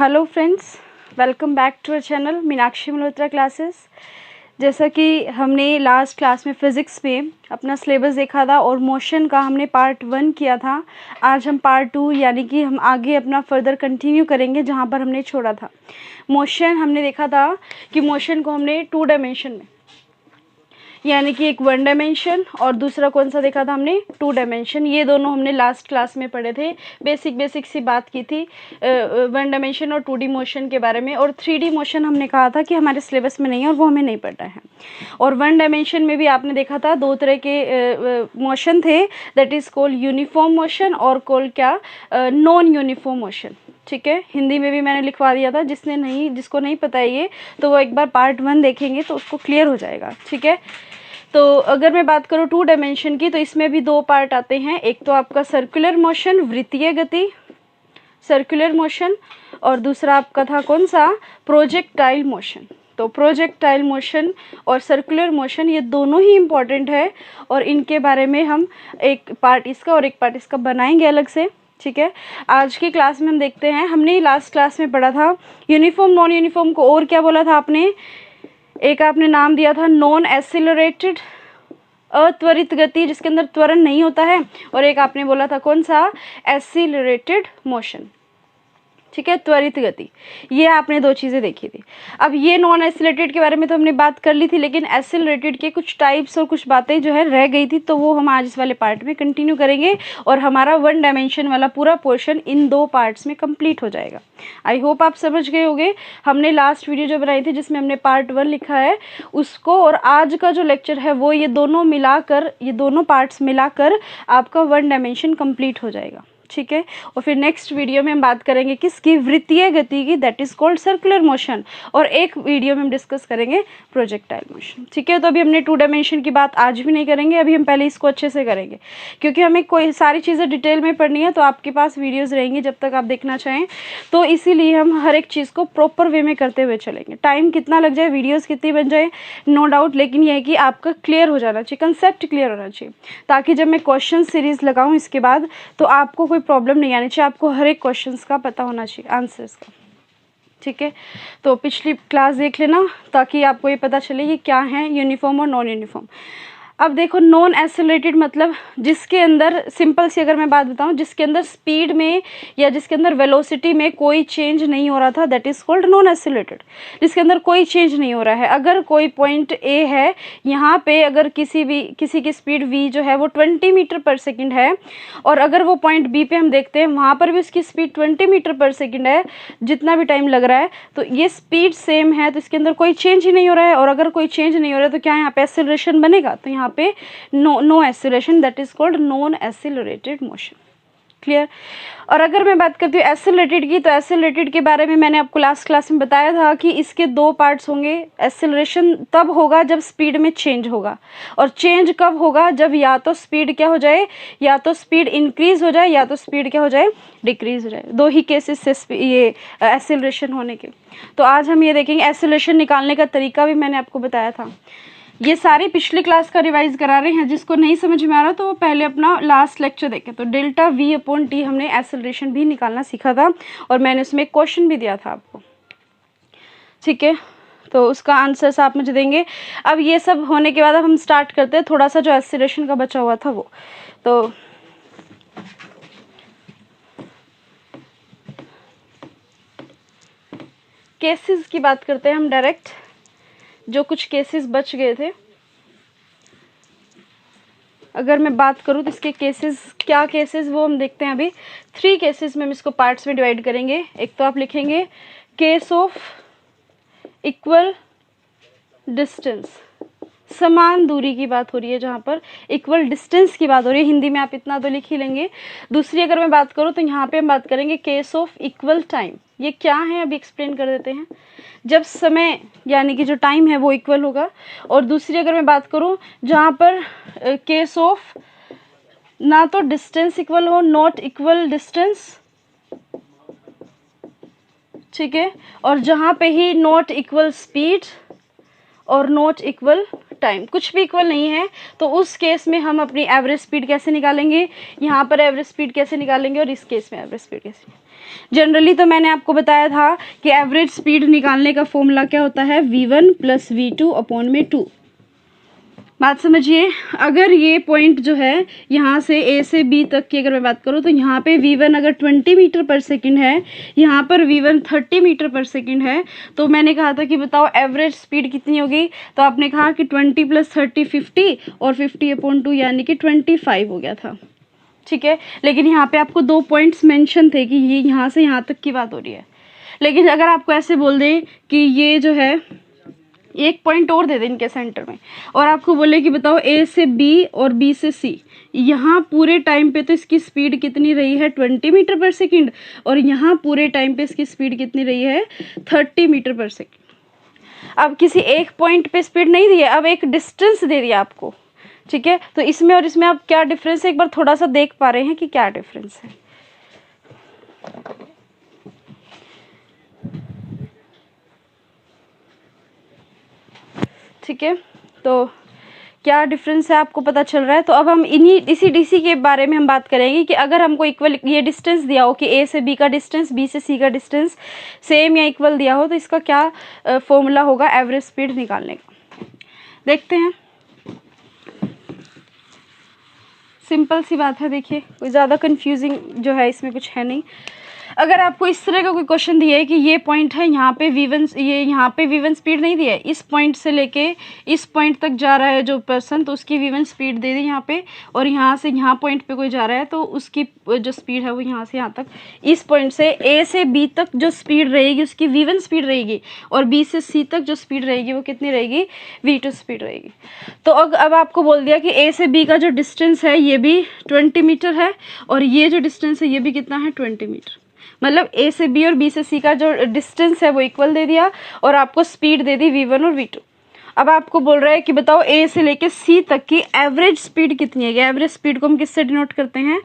Hello friends, welcome back to our channel Meenakshi Malhotra classes. जैसा कि हमने लास्ट क्लास में फ़िज़िक्स में अपना सिलेबस देखा था और मोशन का हमने पार्ट 1 किया था। आज हम पार्ट 2 यानी कि हम आगे अपना फर्दर कंटिन्यू करेंगे जहाँ पर हमने छोड़ा था। मोशन हमने देखा था कि मोशन को हमने 2 डायमेंशन में, यानी कि एक 1 डायमेंशन और दूसरा कौन सा देखा था हमने 2 डायमेंशन। ये दोनों हमने लास्ट क्लास में पढ़े थे। बेसिक सी बात की थी 1 डायमेंशन और 2D मोशन के बारे में। और 3D मोशन हमने कहा था कि हमारे सिलेबस में नहीं है और वो हमें नहीं पढ़ना है। और 1 डायमेंशन में भी आपने देखा था 2 तरह के मोशन थे, that is called uniform motion और कॉल्ड क्या नॉन यूनिफॉर्म मोशन। ठीक है, हिंदी में भी मैंने लिखवा दिया था। जिसको नहीं पता है ये, तो वो एक बार पार्ट 1 देखेंगे तो उसको क्लियर हो जाएगा। ठीक है, तो अगर मैं बात करूँ 2 डायमेंशन की, तो इसमें भी 2 पार्ट आते हैं। एक तो आपका सर्कुलर मोशन, वृत्तीय गति, सर्कुलर मोशन, और दूसरा आपका था कौन सा, प्रोजेक्टाइल मोशन। तो प्रोजेक्टाइल मोशन और सर्कुलर मोशन ये दोनों ही इम्पॉर्टेंट है और इनके बारे में हम एक पार्ट इसका और एक पार्ट इसका बनाएंगे अलग से। ठीक है, आज की क्लास में हम देखते हैं, हमने लास्ट क्लास में पढ़ा था यूनिफॉर्म नॉन यूनिफॉर्म को, और क्या बोला था आपने, एक आपने नाम दिया था नॉन एसिलरेटेड, अत्वरित गति जिसके अंदर त्वरण नहीं होता है, और एक आपने बोला था कौन सा, एसिलरेटेड मोशन। ठीक है, त्वरित गति। ये आपने 2 चीज़ें देखी थी। अब ये नॉन एसिलेटेड के बारे में तो हमने बात कर ली थी, लेकिन एसिलरेटेड के कुछ टाइप्स और कुछ बातें जो है रह गई थी, तो वो हम आज इस वाले पार्ट में कंटिन्यू करेंगे और हमारा 1 डायमेंशन वाला पूरा पोर्शन इन 2 पार्ट्स में कंप्लीट हो जाएगा। आई होप आप समझ गए होंगे। हमने लास्ट वीडियो जो बनाई थी जिसमें हमने पार्ट 1 लिखा है उसको, और आज का जो लेक्चर है वो ये दोनों पार्ट्स मिलाकर आपका 1 डायमेंशन कंप्लीट हो जाएगा। ठीक है, और फिर नेक्स्ट वीडियो में हम बात करेंगे किसकी, वृत्तीय गति की, that is called circular motion, और एक वीडियो में हम डिस्कस करेंगे प्रोजेक्टाइल मोशन। ठीक है, तो अभी हमने 2 डायमेंशन की बात आज भी नहीं करेंगे, अभी हम पहले इसको अच्छे से करेंगे क्योंकि हमें कोई सारी चीज़ें डिटेल में पढ़नी है, तो आपके पास वीडियोज़ रहेंगी जब तक आप देखना चाहें, तो इसीलिए हम हर एक चीज़ को प्रॉपर वे में करते हुए चलेंगे। टाइम कितना लग जाए, वीडियोज़ कितनी बन जाए, नो डाउट, लेकिन यह है कि आपका क्लियर हो जाना चाहिए, कंसेप्ट क्लियर होना चाहिए, ताकि जब मैं क्वेश्चन सीरीज़ लगाऊँ इसके बाद तो आपको कोई प्रॉब्लम नहीं आनी चाहिए, आपको हर एक क्वेश्चंस का पता होना चाहिए, आंसर्स का। ठीक है, तो पिछली क्लास देख लेना ताकि आपको ये पता चले कि क्या है यूनिफॉर्म और नॉन यूनिफॉर्म। अब देखो, नॉन एसिलेटेड मतलब जिसके अंदर, सिंपल सी अगर मैं बात बताऊं, जिसके अंदर स्पीड में या जिसके अंदर वेलोसिटी में कोई चेंज नहीं हो रहा था, that is called non acylated. जिसके अंदर कोई चेंज नहीं हो रहा है, अगर कोई पॉइंट ए है, यहाँ पे अगर किसी की स्पीड v जो है वो 20 मीटर पर सेकेंड है, और अगर वो पॉइंट बी पे हम देखते हैं वहाँ पर भी उसकी स्पीड 20 मीटर पर सेकेंड है, जितना भी टाइम लग रहा है, तो ये स्पीड सेम है, तो इसके अंदर कोई चेंज ही नहीं हो रहा है। और अगर कोई चेंज नहीं हो रहा है तो क्या यहाँ पे एक्सेलरेशन बनेगा, तो यहाँ पे no acceleration, that is called non accelerated motion. Clear. और अगर मैं बात करती हूँ एक्सेलरेटेड की, तो एक्सेलरेटेड के बारे में मैंने आपको लास्ट क्लास में बताया था कि इसके 2 पार्ट्स होंगे। एक्सेलरेशन तब होगा जब स्पीड में चेंज होगा, और चेंज कब होगा, जब या तो स्पीड क्या हो जाए, या तो स्पीड इंक्रीज हो जाए या तो स्पीड क्या हो जाए, डिक्रीज हो जाए। 2 ही केसेस से ये एक्सेलरेशन होने के। तो आज हम ये देखेंगे, एक्सेलरेशन निकालने का तरीका भी मैंने आपको बताया था। ये सारी पिछली क्लास का रिवाइज करा रहे हैं, जिसको नहीं समझ में आ रहा तो वो पहले अपना लास्ट लेक्चर देखें। तो डेल्टा v अपॉन टी हमने एक्सेलरेशन भी निकालना सीखा था और मैंने उसमें एक क्वेश्चन भी दिया था आपको। ठीक है, तो उसका आंसर्स आप मुझे देंगे। अब ये सब होने के बाद अब हम स्टार्ट करते हैं थोड़ा सा जो एक्सेलरेशन का बचा हुआ था वो। तो केसेस की बात करते हैं हम डायरेक्ट, जो कुछ केसेस बच गए थे। अगर मैं बात करूँ तो इसके केसेस, क्या केसेस वो हम देखते हैं। अभी 3 केसेस में हम इसको पार्ट्स में डिवाइड करेंगे। एक तो आप लिखेंगे केस ऑफ इक्वल डिस्टेंस, समान दूरी की बात हो रही है, जहाँ पर इक्वल डिस्टेंस की बात हो रही है, हिंदी में आप इतना तो लिख ही लेंगे। दूसरी अगर मैं बात करूँ तो यहाँ पे हम बात करेंगे केस ऑफ इक्वल टाइम। ये क्या है अभी एक्सप्लेन कर देते हैं। जब समय यानी कि जो टाइम है वो इक्वल होगा। और दूसरी अगर मैं बात करूँ जहाँ पर केस ऑफ ना तो डिस्टेंस इक्वल हो, नॉट इक्वल डिस्टेंस, ठीक है, और जहाँ पे ही नॉट इक्वल स्पीड और नॉट इक्वल टाइम कुछ भी इक्वल नहीं है, तो उस केस में हम अपनी एवरेज स्पीड कैसे निकालेंगे, यहाँ पर एवरेज स्पीड कैसे निकालेंगे और इस केस में एवरेज स्पीड कैसे। जनरली तो मैंने आपको बताया था कि एवरेज स्पीड निकालने का फॉर्मूला क्या होता है, v1 + v2 अपॉन में 2। बात समझिए, अगर ये पॉइंट जो है यहाँ से A से B तक की अगर मैं बात करूँ तो यहाँ पे v1 अगर 20 मीटर पर सेकंड है, यहाँ पर v1 30 मीटर पर सेकंड है, तो मैंने कहा था कि बताओ एवरेज स्पीड कितनी होगी, तो आपने कहा कि 20 + 30 50 और 50/2 यानी कि 25 हो गया था। ठीक है, लेकिन यहाँ पे आपको 2 पॉइंट्स मेंशन थे कि ये यहाँ से यहाँ तक की बात हो रही है। लेकिन अगर आपको ऐसे बोल दें कि ये जो है एक पॉइंट और दे दें इनके सेंटर में, और आपको बोले कि बताओ A से B और B से C, यहाँ पूरे टाइम पे तो इसकी स्पीड कितनी रही है 20 मीटर पर सेकंड, और यहाँ पूरे टाइम पे इसकी स्पीड कितनी रही है 30 मीटर पर सेकंड। अब किसी एक पॉइंट पे स्पीड नहीं दी है, अब एक डिस्टेंस दे दिया आपको। ठीक है, तो इसमें और इसमें आप क्या डिफरेंस है, एक बार थोड़ा सा देख पा रहे हैं कि क्या डिफरेंस है। ठीक है, तो क्या डिफरेंस है आपको पता चल रहा है। तो अब हम इसी डीसी के बारे में हम बात करेंगे कि अगर हमको इक्वल ये डिस्टेंस दिया हो कि A से B का डिस्टेंस, B से C का डिस्टेंस सेम या इक्वल दिया हो, तो इसका क्या फॉर्मूला होगा एवरेज स्पीड निकालने का। देखते हैं, सिंपल सी बात है। देखिए, कोई ज़्यादा कंफ्यूजिंग जो है इसमें कुछ है नहीं। अगर आपको इस तरह का कोई क्वेश्चन दिया है कि ये पॉइंट है, यहाँ पे v1, ये यहाँ पे v1 स्पीड नहीं दिया है, इस पॉइंट से लेके इस पॉइंट तक जा रहा है जो पर्सन, तो उसकी v1 स्पीड दे दी यहाँ पे, और यहाँ से यहाँ पॉइंट पे कोई जा रहा है तो उसकी जो स्पीड है वो यहाँ से यहाँ तक, इस पॉइंट से A से B तक जो स्पीड रहेगी उसकी v1 स्पीड रहेगी, और B से C तक जो स्पीड रहेगी वो कितनी रहेगी, v2 स्पीड रहेगी। तो अब आपको बोल दिया कि A से B का जो डिस्टेंस है ये भी 20 मीटर है, और ये जो डिस्टेंस है ये भी कितना है 20 मीटर। मतलब A से B और B से C का जो डिस्टेंस है वो इक्वल दे दिया, और आपको स्पीड दे दी v1 और v2। अब आपको बोल रहा है कि बताओ A से लेके C तक की एवरेज स्पीड कितनी है। एवरेज स्पीड को हम किससे डिनोट करते हैं,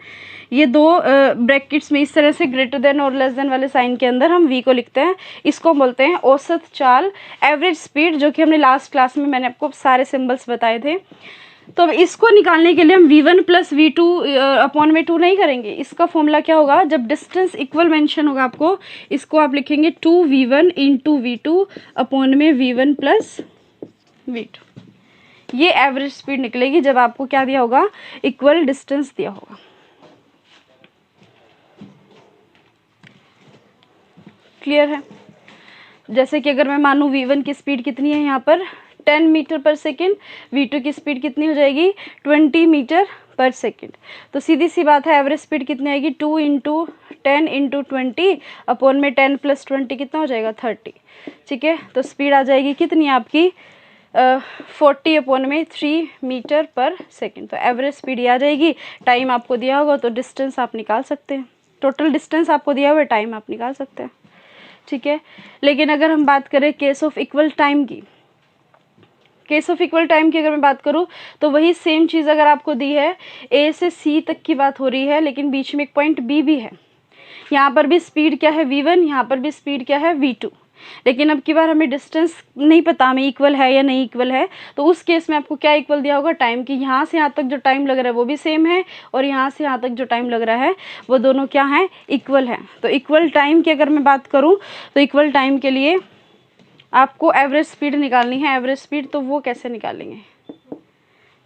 ये दो ब्रैकेट्स में इस तरह से ग्रेटर देन और लेस देन वाले साइन के अंदर हम v को लिखते हैं। इसको हम बोलते हैं औसत चाल, एवरेज स्पीड, जो कि हमने लास्ट क्लास में मैंने आपको सारे सिम्बल्स बताए थे। तो इसको निकालने के लिए हम v1 + v2 अपॉन में 2 नहीं करेंगे। इसका फॉर्मूला क्या होगा, जब डिस्टेंस इक्वल मेंशन होगा आपको, इसको आप लिखेंगे 2v1 × v2 अपॉन में v1 + v2। ये एवरेज स्पीड निकलेगी जब आपको क्या दिया होगा, इक्वल डिस्टेंस दिया होगा। क्लियर है। जैसे कि अगर मैं मानूं v1 की स्पीड कितनी है यहाँ पर 10 मीटर पर सेकेंड, v2 की स्पीड कितनी हो जाएगी 20 मीटर पर सेकेंड। तो सीधी सी बात है, एवरेज स्पीड कितनी आएगी 2 × 10 × 20 अपॉन में 10 + 20 कितना हो जाएगा 30। ठीक है, तो स्पीड आ जाएगी कितनी आपकी 40 अपॉन में 3 मीटर पर सेकेंड। तो एवरेज स्पीड आ जाएगी। टाइम आपको दिया होगा तो डिस्टेंस आप निकाल सकते हैं, टोटल डिस्टेंस आपको दिया हुआ है, टाइम आप निकाल सकते हैं। ठीक है, लेकिन अगर हम बात करें केस ऑफ इक्वल टाइम की, केस ऑफ इक्वल टाइम की अगर मैं बात करूं तो वही सेम चीज़ अगर आपको दी है, A से C तक की बात हो रही है, लेकिन बीच में एक पॉइंट B भी है। यहाँ पर भी स्पीड क्या है v1, यहाँ पर भी स्पीड क्या है v2, लेकिन अब की बार हमें डिस्टेंस नहीं पता हमें इक्वल है या नहीं इक्वल है। तो उस केस में आपको क्या इक्वल दिया होगा, टाइम की। यहाँ से यहाँ तक जो टाइम लग रहा है वो भी सेम है, और यहाँ से यहाँ तक जो टाइम लग रहा है वो दोनों क्या है, इक्वल है। तो इक्वल टाइम की अगर मैं बात करूँ तो इक्वल टाइम के लिए आपको एवरेज स्पीड निकालनी है। एवरेज स्पीड तो वो कैसे निकालेंगे,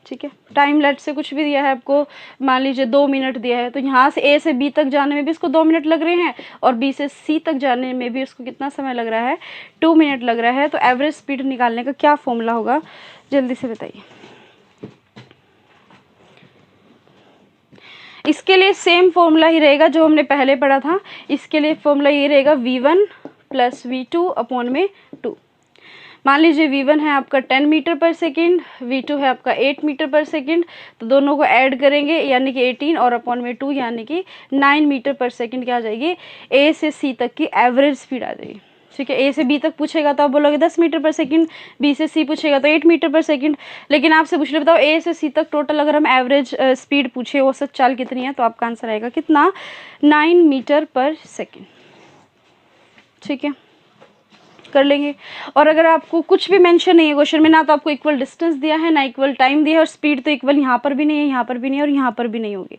ठीक है, टाइम लेट से कुछ भी दिया है आपको, मान लीजिए 2 मिनट दिया है, तो यहाँ से A से B तक जाने में भी इसको 2 मिनट लग रहे हैं, और B से C तक जाने में भी इसको कितना समय लग रहा है 2 मिनट लग रहा है। तो एवरेज स्पीड निकालने का क्या फॉर्मूला होगा, जल्दी से बताइए। इसके लिए सेम फॉर्मूला ही रहेगा जो हमने पहले पढ़ा था। इसके लिए फॉर्मूला ये रहेगा v1 + v2 अपॉन में 2। मान लीजिए v1 है आपका 10 मीटर पर सेकेंड, v2 है आपका 8 मीटर पर सेकेंड, तो दोनों को ऐड करेंगे यानी कि 18 और अपॉन में 2 यानी कि 9 मीटर पर सेकेंड क्या आ जाएगी, A से C तक की एवरेज स्पीड आ जाएगी। ठीक है, A से B तक पूछेगा तो आप बोलोगे 10 मीटर पर सेकेंड, B से C पूछेगा तो 8 मीटर पर सेकेंड। लेकिन आपसे पूछ ले बताओ A से C तक टोटल अगर हम एवरेज स्पीड पूछे औसत चाल कितनी है, तो आपका आंसर आएगा कितना, 9 मीटर पर सेकेंड। ठीक है, कर लेंगे। और अगर आपको कुछ भी मेंशन नहीं है क्वेश्चन में, ना तो आपको इक्वल डिस्टेंस दिया है, ना इक्वल टाइम दिया है, और स्पीड तो इक्वल यहाँ पर भी नहीं है, यहाँ पर भी नहीं है, और यहाँ पर भी नहीं होगी।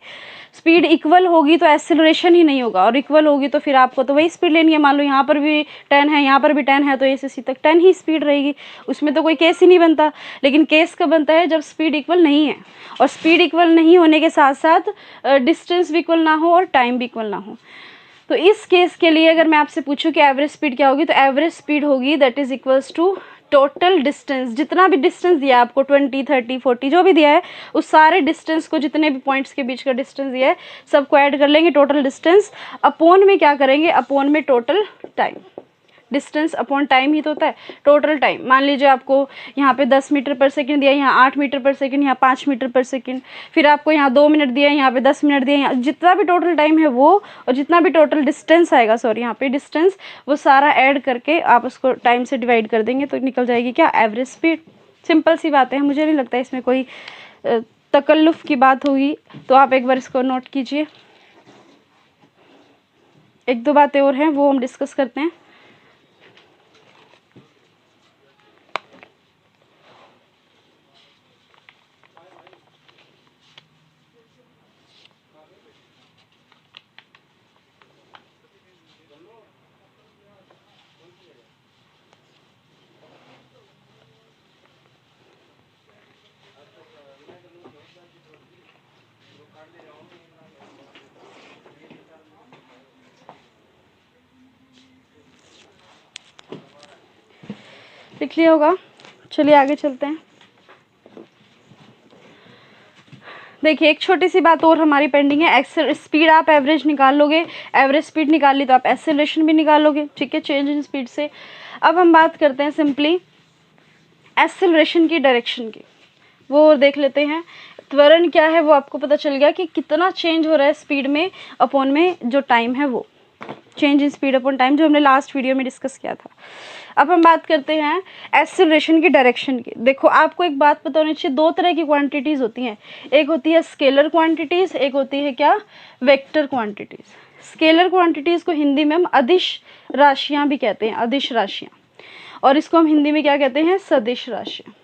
स्पीड इक्वल होगी तो एक्सेलरेशन ही नहीं होगा, और इक्वल होगी तो फिर आपको तो वही स्पीड लेनी है। मान लो यहाँ पर भी 10 है, यहाँ पर भी 10 है, तो ए से सी तक 10 ही स्पीड रहेगी, उसमें तो कोई केस ही नहीं बनता। लेकिन केस कब बनता है? जब स्पीड इक्वल नहीं है, और स्पीड इक्वल नहीं होने के साथ साथ डिस्टेंस भी इक्वल ना हो और टाइम भी इक्वल ना हो। तो इस केस के लिए अगर मैं आपसे पूछूं कि एवरेज स्पीड क्या होगी, तो एवरेज स्पीड होगी that is equals to total distance. जितना भी डिस्टेंस दिया है आपको, 20, 30, 40 जो भी दिया है, उस सारे डिस्टेंस को, जितने भी पॉइंट्स के बीच का डिस्टेंस दिया है, सबको ऐड कर लेंगे, टोटल डिस्टेंस अपॉन में क्या करेंगे, अपॉन में total time. Distance upon time ही तो होता है, टोटल टाइम। मान लीजिए आपको यहाँ पे 10 मीटर पर सेकंड दिया है, यहाँ 8 मीटर पर सेकंड, यहाँ 5 मीटर पर सेकंड, फिर आपको यहाँ 2 मिनट दिया है, यहाँ पे 10 मिनट दिया है, यहाँ जितना भी टोटल टाइम है वो, और जितना भी टोटल डिस्टेंस आएगा, सॉरी यहाँ पे डिस्टेंस, वो सारा ऐड करके आप उसको टाइम से डिवाइड कर देंगे, तो निकल जाएगी क्या, एवरेज स्पीड। सिंपल सी बात है, मुझे नहीं लगता इसमें कोई तकल्लुफ़ की बात होगी। तो आप एक बार इसको नोट कीजिए। एक दो बातें और हैं, वो हम डिस्कस करते हैं। लिख लिया होगा, चलिए आगे चलते हैं। देखिए एक छोटी सी बात और हमारी पेंडिंग है। एक्सेल स्पीड आप एवरेज निकाल लोगे, एवरेज स्पीड निकाल ली तो आप एक्सेलरेशन भी निकाल लोगे, ठीक है, चेंज इन स्पीड से। अब हम बात करते हैं सिंपली एक्सेलरेशन की डायरेक्शन की, वो और देख लेते हैं। त्वरण क्या है वो आपको पता चल गया कि कितना चेंज हो रहा है स्पीड में अपॉन में जो टाइम है, वो change in speed upon time, जो हमने लास्ट वीडियो में डिस्कस किया था। अब हम बात करते हैं एक्सेलरेशन की डायरेक्शन की। देखो आपको एक बात पता होनी चाहिए, दो तरह की क्वांटिटीज़ होती हैं, एक होती है स्केलर क्वांटिटीज़, एक होती है क्या, वेक्टर क्वांटिटीज़। स्केलर क्वांटिटीज़ को हिंदी में हम अदिश राशियाँ भी कहते हैं, अदिश राशियाँ, और इसको हम हिंदी में क्या कहते हैं, सदिश राशियाँ।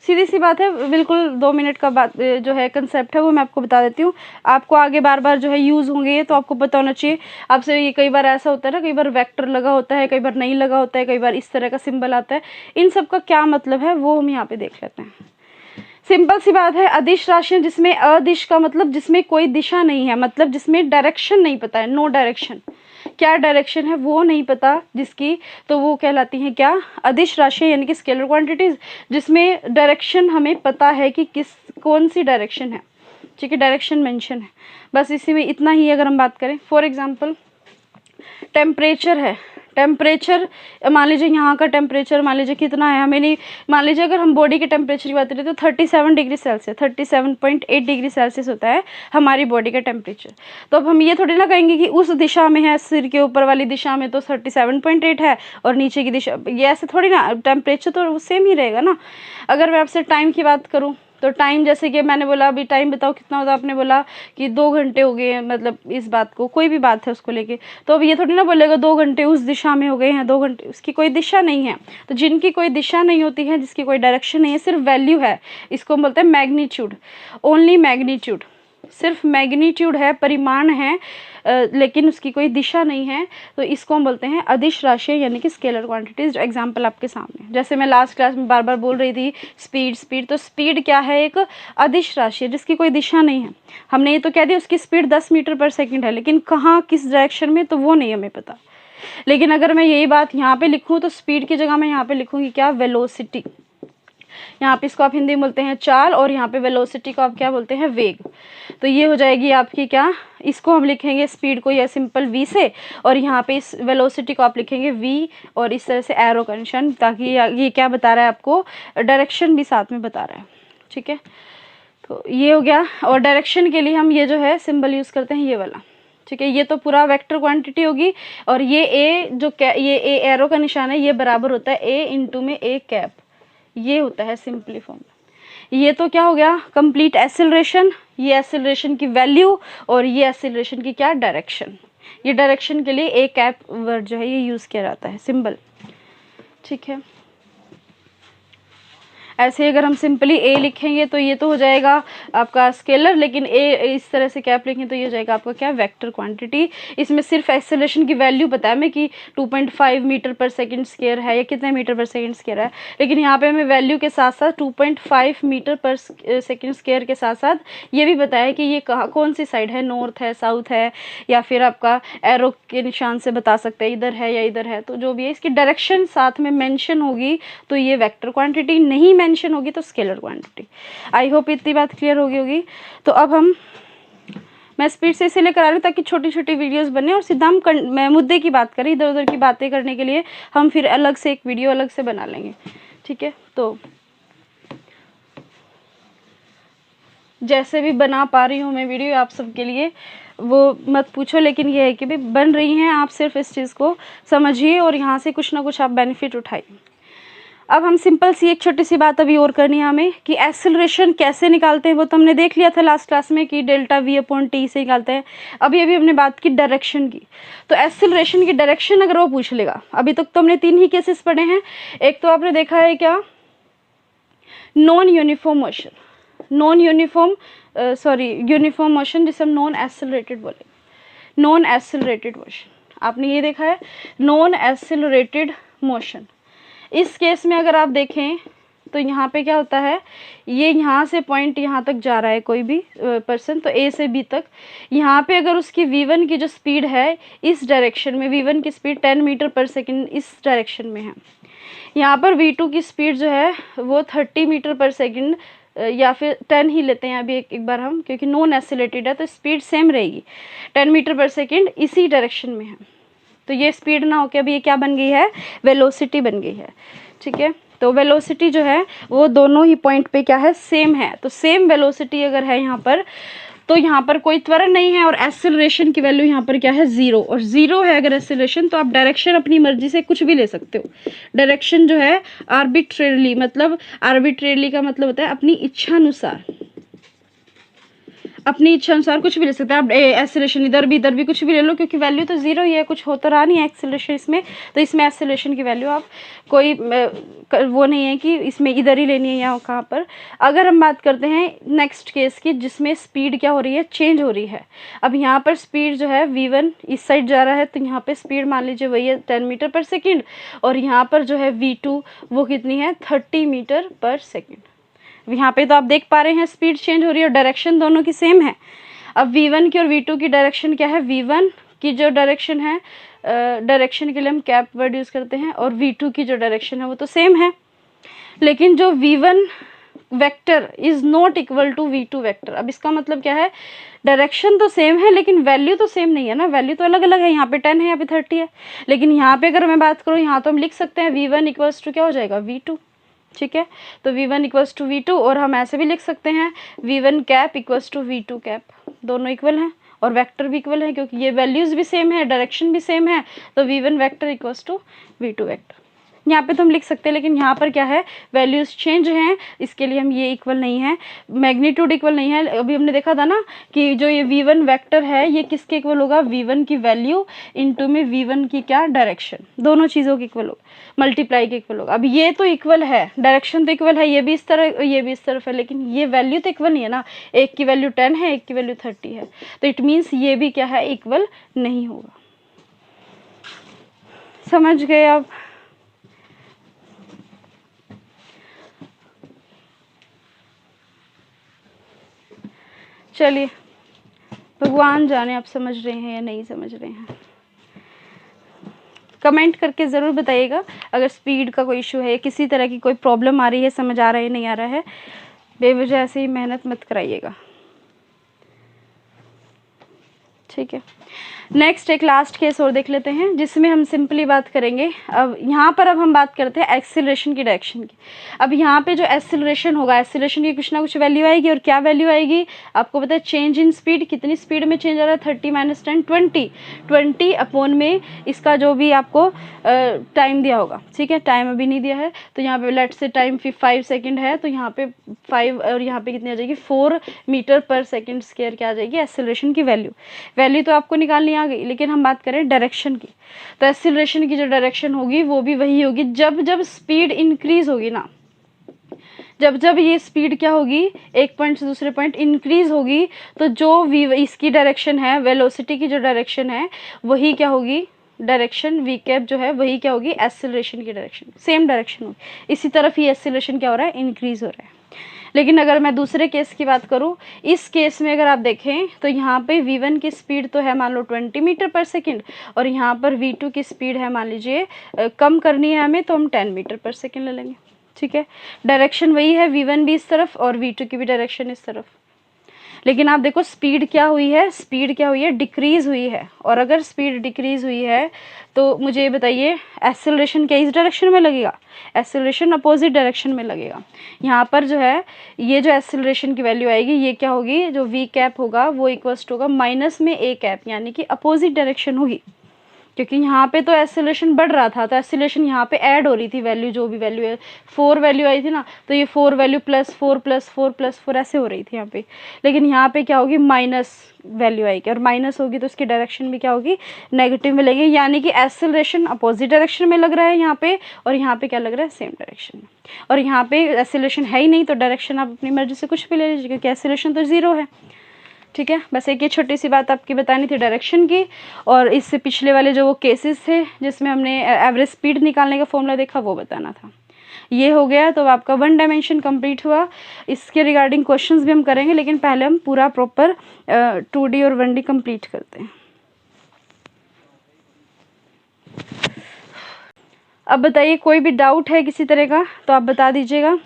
सीधी सी बात है, बिल्कुल 2 मिनट का बात जो है कंसेप्ट है वो मैं आपको बता देती हूँ। आपको आगे बार बार जो है यूज़ होंगे तो आपको पता होना चाहिए। आपसे ये कई बार ऐसा होता है ना, कई बार वेक्टर लगा होता है, कई बार नहीं लगा होता है, कई बार इस तरह का सिंबल आता है, इन सब का क्या मतलब है वो हम यहाँ पे देख लेते हैं। सिंपल सी बात है, अदिश राशियाँ जिसमें अदिश का मतलब जिसमें कोई दिशा नहीं है, मतलब जिसमें डायरेक्शन नहीं पता है, नो डायरेक्शन, क्या डायरेक्शन है वो नहीं पता जिसकी, तो वो कहलाती हैं क्या, अदिश राशियाँ, यानी कि स्केलर क्वांटिटीज़ जिसमें डायरेक्शन हमें पता है कि कौन सी डायरेक्शन है, ठीक है, डायरेक्शन मेंशन है। बस इसी में इतना ही अगर हम बात करें, फॉर एग्जांपल टेम्परेचर है, टेम्परेचर मान लीजिए यहाँ का टेम्परेचर मान लीजिए कितना है, हमें नहीं, मान लीजिए अगर हम बॉडी के टेम्परेचर की बात करें तो 37 डिग्री सेल्सियस, 37.8 डिग्री सेल्सियस होता है हमारी बॉडी का टेम्परेचर। तो अब हम ये थोड़ी ना कहेंगे कि उस दिशा में है, सिर के ऊपर वाली दिशा में तो 37.8 है और नीचे की दिशा, ये ऐसे थोड़ी ना, टेम्परेचर तो सेम ही रहेगा ना। अगर मैं आपसे टाइम की बात करूँ तो टाइम, जैसे कि मैंने बोला अभी टाइम बताओ कितना होता है, आपने बोला कि 2 घंटे हो गए हैं, मतलब इस बात को, कोई भी बात है उसको लेके, तो अब ये थोड़ी ना बोलेगा 2 घंटे उस दिशा में हो गए हैं, 2 घंटे, उसकी कोई दिशा नहीं है। तो जिनकी कोई दिशा नहीं होती है, जिसकी कोई डायरेक्शन नहीं है, सिर्फ वैल्यू है, इसको हम बोलते हैं मैग्नीट्यूड, ओनली मैग्नीट्यूड, सिर्फ मैग्नीट्यूड है, परिमाण है, लेकिन उसकी कोई दिशा नहीं है, तो इसको हम बोलते हैं अदिश राशियाँ, यानी कि स्केलर क्वांटिटीज। एग्जांपल आपके सामने, जैसे मैं लास्ट क्लास में बार बार बोल रही थी स्पीड स्पीड, तो स्पीड क्या है, एक अदिश राशि है जिसकी कोई दिशा नहीं है। हमने ये तो कह दिया उसकी स्पीड 10 मीटर पर सेकेंड है, लेकिन कहाँ, किस डायरेक्शन में, तो वो नहीं हमें पता। लेकिन अगर मैं यही बात यहाँ पे लिखूँ तो स्पीड की जगह मैं यहाँ पे लिखूँगी क्या, वेलोसिटी। यहाँ पे इसको आप हिंदी में बोलते हैं चाल, और यहाँ पे वेलोसिटी को आप क्या बोलते हैं, वेग। तो ये हो जाएगी आपकी क्या, इसको हम लिखेंगे स्पीड को या सिंपल v से, और यहाँ पे इस वेलोसिटी को आप लिखेंगे v, और इस तरह से एरो का निशान, ताकि ये क्या बता रहा है आपको, डायरेक्शन भी साथ में बता रहा है, ठीक है। तो ये हो गया, और डायरेक्शन के लिए हम ये जो है सिंबल यूज़ करते हैं, ये वाला, ठीक है। ये तो पूरा वेक्टर क्वांटिटी होगी, और ये ए जो ये ए एरो का निशान है, ये बराबर होता है ए इंटू में ए कैप, ये होता है सिंपली फॉर्म। ये तो क्या हो गया, कंप्लीट एक्सेलरेशन, ये एक्सेलरेशन की वैल्यू, और ये एक्सेलरेशन की क्या, डायरेक्शन। ये डायरेक्शन के लिए ए कैप वर्ड जो है ये यूज़ किया जाता है, सिंबल, ठीक है। ऐसे अगर हम सिंपली ए लिखेंगे तो ये तो हो जाएगा आपका स्केलर, लेकिन ए इस तरह से कैप लिखेंगे तो ये हो जाएगा आपका क्या, वेक्टर क्वांटिटी। इसमें सिर्फ एक्सेलरेशन की वैल्यू पता है हमें कि 2.5 मीटर पर सेकंड स्क्वायर है या कितने मीटर पर सेकंड स्क्वायर है, लेकिन यहाँ पे हमें वैल्यू के साथ साथ 2.5 मीटर पर सेकंड स्क्वायर के साथ साथ ये भी बताया है कि ये कहाँ, कौन सी साइड है, नॉर्थ है, साउथ है, या फिर आपका एरो के निशान से बता सकते हैं इधर है या इधर है। तो जो भी है इसकी डायरेक्शन साथ में मेंशन होगी तो ये वेक्टर क्वांटिटी, नहीं मेंशन होगी तो स्केलर क्वांटिटी। आई होप इतनी बात क्लियर होगी। तो अब मैं स्पीड से इसीलिए करा रही हूँ ताकि छोटी छोटी वीडियोस बने और सीधा हम मैं मुद्दे की बात करें, इधर उधर की बातें करने के लिए हम फिर अलग से एक वीडियो अलग से बना लेंगे। ठीक है, तो जैसे भी बना पा रही हूँ मैं वीडियो आप सबके लिए वो मत पूछो, लेकिन ये है कि भी बन रही हैं, आप सिर्फ इस चीज़ को समझिए और यहाँ से कुछ ना कुछ आप बेनिफिट उठाइए। अब हम सिंपल सी एक छोटी सी बात अभी और करनी है हमें कि एक्सेलरेशन कैसे निकालते हैं, वो तो हमने देख लिया था लास्ट क्लास में कि डेल्टा वी अपॉन टी से निकालते हैं। अभी हमने बात की डायरेक्शन की, तो एक्सेलरेशन की डायरेक्शन अगर वो पूछ लेगा, अभी तक तो हमने 3 ही केसेस पढ़े हैं। एक तो आपने देखा है क्या, non uniform motion, uniform motion जिसे हम नॉन एक्सेलरेटेड बोलेंगे, नॉन एक्सेलरेटेड मोशन। आपने ये देखा है नॉन एक्सेलरेटेड मोशन। इस केस में अगर आप देखें तो यहाँ पे क्या होता है, ये यहाँ से पॉइंट यहाँ तक जा रहा है कोई भी पर्सन, तो ए से बी तक। यहाँ पे अगर उसकी v1 की जो स्पीड है इस डायरेक्शन में, v1 की स्पीड 10 मीटर पर सेकंड इस डायरेक्शन में है, यहाँ पर v2 की स्पीड जो है वो 30 मीटर पर सेकंड या फिर 10 ही लेते हैं अभी एक बार हम, क्योंकि नॉन एक्सेलरेटेड है तो स्पीड सेम रहेगी, 10 मीटर पर सेकंड इसी डायरेक्शन में है। तो ये स्पीड ना होकर अभी ये क्या बन गई है, वेलोसिटी बन गई है। ठीक है, तो वेलोसिटी जो है वो दोनों ही पॉइंट पे क्या है, सेम है। तो सेम वेलोसिटी अगर है यहाँ पर, तो यहाँ पर कोई त्वरण नहीं है और एक्सेलरेशन की वैल्यू यहाँ पर क्या है, 0, और 0 है अगर एक्सेलरेशन, तो आप डायरेक्शन अपनी मर्जी से कुछ भी ले सकते हो। डायरेक्शन जो है आर्बिट्रेरली, मतलब आर्बिट्रेरली का मतलब होता है अपनी इच्छा अनुसार, अपनी इच्छा अनुसार कुछ भी ले सकते हैं आप। एक्सेलरेशन इधर भी कुछ भी ले लो, क्योंकि वैल्यू तो 0 ही है, कुछ हो तो रहा नहीं है एक्सेलरेशन इसमें, तो इसमें एक्सेलरेशन की वैल्यू आप कोई वो नहीं है कि इसमें इधर ही लेनी है या कहाँ पर। अगर हम बात करते हैं नेक्स्ट केस की जिसमें स्पीड क्या हो रही है, चेंज हो रही है। अब यहाँ पर स्पीड जो है v1 इस साइड जा रहा है, तो यहाँ पे स्पीड मान लीजिए वही है 10 मीटर पर सेकेंड, और यहाँ पर जो है v2 वो कितनी है, 30 मीटर पर सेकेंड। यहाँ पे तो आप देख पा रहे हैं स्पीड चेंज हो रही है और डायरेक्शन दोनों की सेम है। अब v1 की और v2 की डायरेक्शन क्या है, v1 की जो डायरेक्शन है, डायरेक्शन के लिए हम कैप वर्ड यूज़ करते हैं, और v2 की जो डायरेक्शन है वो तो सेम है, लेकिन जो v1 vector is not equal to v2 vector. अब इसका मतलब क्या है, डायरेक्शन तो सेम है लेकिन वैल्यू तो सेम नहीं है ना, वैल्यू तो अलग अलग है, यहाँ पे 10 है यहाँ पे 30 है। लेकिन यहाँ पे अगर मैं बात करूँ, यहाँ तो हम लिख सकते हैं v1 इक्वल्स टू क्या हो जाएगा, v2। ठीक है, तो v1 इक्वल्स टू v2, और हम ऐसे भी लिख सकते हैं v1 cap equals to v2 cap, दोनों इक्वल हैं और वेक्टर भी इक्वल है, क्योंकि ये वैल्यूज़ भी सेम है, डायरेक्शन भी सेम है, तो v1 vector equals to v2 vector. यहाँ पे तो हम लिख सकते हैं, लेकिन यहाँ पर क्या है, वैल्यूज़ चेंज हैं, इसके लिए हम ये इक्वल नहीं है, मैग्नीट्यूड इक्वल नहीं है। अभी हमने देखा था ना कि जो ये v1 वेक्टर है ये किसके इक्वल होगा, v1 की वैल्यू इनटू में v1 की क्या, डायरेक्शन, दोनों चीज़ों के इक्वल होगा, मल्टीप्लाई के इक्वल होगा। अब ये तो इक्वल है, डायरेक्शन तो इक्वल है, ये भी इस तरह ये भी इस तरफ है, लेकिन ये वैल्यू तो इक्वल नहीं है ना, एक की वैल्यू 10 है, एक की वैल्यू 30 है, तो इट मीन्स ये भी क्या है, इक्वल नहीं होगा। समझ गए आप? चलिए, भगवान जाने आप समझ रहे हैं या नहीं समझ रहे हैं। कमेंट करके ज़रूर बताइएगा अगर स्पीड का कोई इशू है, किसी तरह की कोई प्रॉब्लम आ रही है, समझ आ रहा है नहीं आ रहा है, बेवजह ऐसे ही मेहनत मत कराइएगा। ठीक है, नेक्स्ट एक लास्ट केस और देख लेते हैं जिसमें हम सिंपली बात करेंगे। अब यहाँ पर हम बात करते हैं एक्सीलरेशन की, डायरेक्शन की। अब यहाँ पे जो एक्सीलरेशन होगा, एक्सीलरेशन की कुछ ना कुछ वैल्यू आएगी, और क्या वैल्यू आएगी आपको पता है, चेंज इन स्पीड, कितनी स्पीड में चेंज आ रहा है, 30 माइनस 10 20 अपॉन में इसका जो भी आपको टाइम दिया होगा। ठीक है, टाइम अभी नहीं दिया है, तो यहाँ पे लेट से टाइम 5 सेकेंड है, तो यहाँ पे 5 और यहाँ पे कितनी आ जाएगी, 4 मीटर पर सेकेंड स्क्वायर क्या आ जाएगी, एक्सीलरेशन की वैल्यू। वैल्यू तो आपको निकालनी आ गई, लेकिन हम बात करें डायरेक्शन की, तो एक्सीलरेशन की जो डायरेक्शन होगी वो भी वही होगी। जब जब स्पीड इंक्रीज होगी ना, जब जब ये स्पीड क्या होगी, एक पॉइंट से दूसरे पॉइंट इंक्रीज होगी, तो जो वी इसकी डायरेक्शन है, वेलोसिटी की जो डायरेक्शन है वही क्या होगी, डायरेक्शन वी कैप जो है वही क्या होगी, एक्सेलरेशन की डायरेक्शन, सेम डायरेक्शन होगी। इसी तरफ ही एक्सेलरेशन क्या हो रहा है, इंक्रीज हो रहा है। लेकिन अगर मैं दूसरे केस की बात करूँ, इस केस में अगर आप देखें तो यहाँ पे v1 की स्पीड तो है मान लो 20 मीटर पर सेकंड, और यहाँ पर v2 की स्पीड है मान लीजिए कम करनी है हमें, तो हम 10 मीटर पर सेकंड ले लेंगे। ठीक है, डायरेक्शन वही है, v1 भी इस तरफ और v2 की भी डायरेक्शन इस तरफ। लेकिन आप देखो स्पीड क्या हुई है, स्पीड क्या हुई है, डिक्रीज हुई है। और अगर स्पीड डिक्रीज हुई है तो मुझे ये बताइए एक्सेलरेशन क्या इस डायरेक्शन में लगेगा, एक्सेलरेशन अपोजिट डायरेक्शन में लगेगा। यहाँ पर जो है ये जो एक्सेलरेशन की वैल्यू आएगी ये क्या होगी, जो वी कैप होगा वो इक्वल्स टू होगा माइनस में ए कैप, यानी कि अपोजिट डायरेक्शन होगी। क्योंकि यहाँ पे तो एक्सेलरेशन बढ़ रहा था, तो एक्सेलरेशन यहाँ पे ऐड हो रही थी वैल्यू, जो भी वैल्यू है 4 वैल्यू आई थी ना, तो ये 4 वैल्यू +4 ऐसे हो रही थी यहाँ पे। लेकिन यहाँ पे क्या होगी, माइनस वैल्यू आएगी, और माइनस होगी तो उसकी डायरेक्शन भी क्या होगी, नेगेटिव में लगेगी। यानी कि एक्सेलरेशन अपोजिट डायरेक्शन में लग रहा है यहाँ पे, और यहाँ पे क्या लग रहा है, सेम डायरेक्शन में। और यहाँ पे एक्सेलरेशन है ही नहीं, तो डायरेक्शन आप अपनी मर्जी से कुछ भी ले लीजिए, क्योंकि एक्सेलरेशन तो 0 है। ठीक है, बस एक ये छोटी सी बात आपकी बतानी थी डायरेक्शन की। और इससे पिछले वाले जो वो केसेस थे जिसमें हमने एवरेज स्पीड निकालने का फॉर्मूला देखा वो बताना था। ये हो गया, तो आपका 1 डायमेंशन कंप्लीट हुआ। इसके रिगार्डिंग क्वेश्चंस भी हम करेंगे, लेकिन पहले हम पूरा प्रॉपर 2D और 1D कंप्लीट करते हैं। अब बताइए कोई भी डाउट है किसी तरह का तो आप बता दीजिएगा।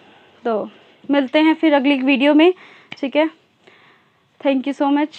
तो मिलते हैं फिर अगली वीडियो में। ठीक है, थैंक यू सो मच।